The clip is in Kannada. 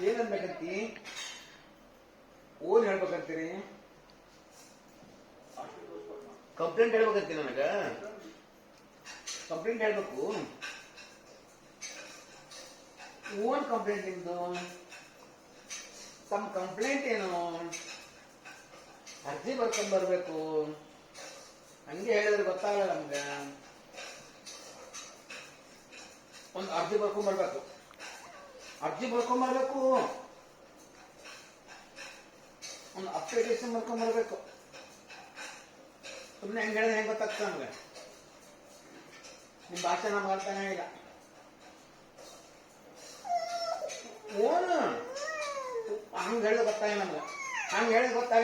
ಏನನ್ಬೇಕಂತಿ ಓನ್ ಹೇಳ್ಬೇಕಂತೀರಿ ಕಂಪ್ಲೇಂಟ್ ಹೇಳ್ಬೇಕಂತೀನಿ ನನಗ ಕಂಪ್ಲೇಂಟ್ ಹೇಳ್ಬೇಕು ಓನ್ ಕಂಪ್ಲೇಂಟ್ ನಿಮ್ದು ತಮ್ಮ ಕಂಪ್ಲೇಂಟ್ ಏನು ಅರ್ಜಿ ಬರ್ಕೊಂಡ್ ಬರ್ಬೇಕು ಹಂಗೆ ಹೇಳಿದ್ರೆ ಗೊತ್ತಾಗಲ್ಲ ನಮ್ಗ ಒಂದು ಅರ್ಜಿ ಬರ್ಕೊಂಡ್ ಬರ್ಬೇಕು ಒಂದು ಅಪ್ಲಿಕೇಶನ್ ಬರ್ಕೊಂಡ್ ಬರ್ಬೇಕು ಸುಮ್ಮನೆ ಹೆಂಗ್ ಹೇಳಿದ್ರೆ ಹೆಂಗ್ ಗೊತ್ತಾಗ್ತದೆ ನಮ್ಗೆ ನಿಮ್ ಭಾಷೆ ನಮ್ಗೆ ಅರ್ಥನೇ ಇಲ್ಲ ಓನ್ ಹಂಗ ಹೇಳಿದ್ರೆ ಗೊತ್ತಾಗ ನಮ್ಗೆ ಹಂಗ ಹೇಳಿದ್ರೆ ಗೊತ್ತಾಗ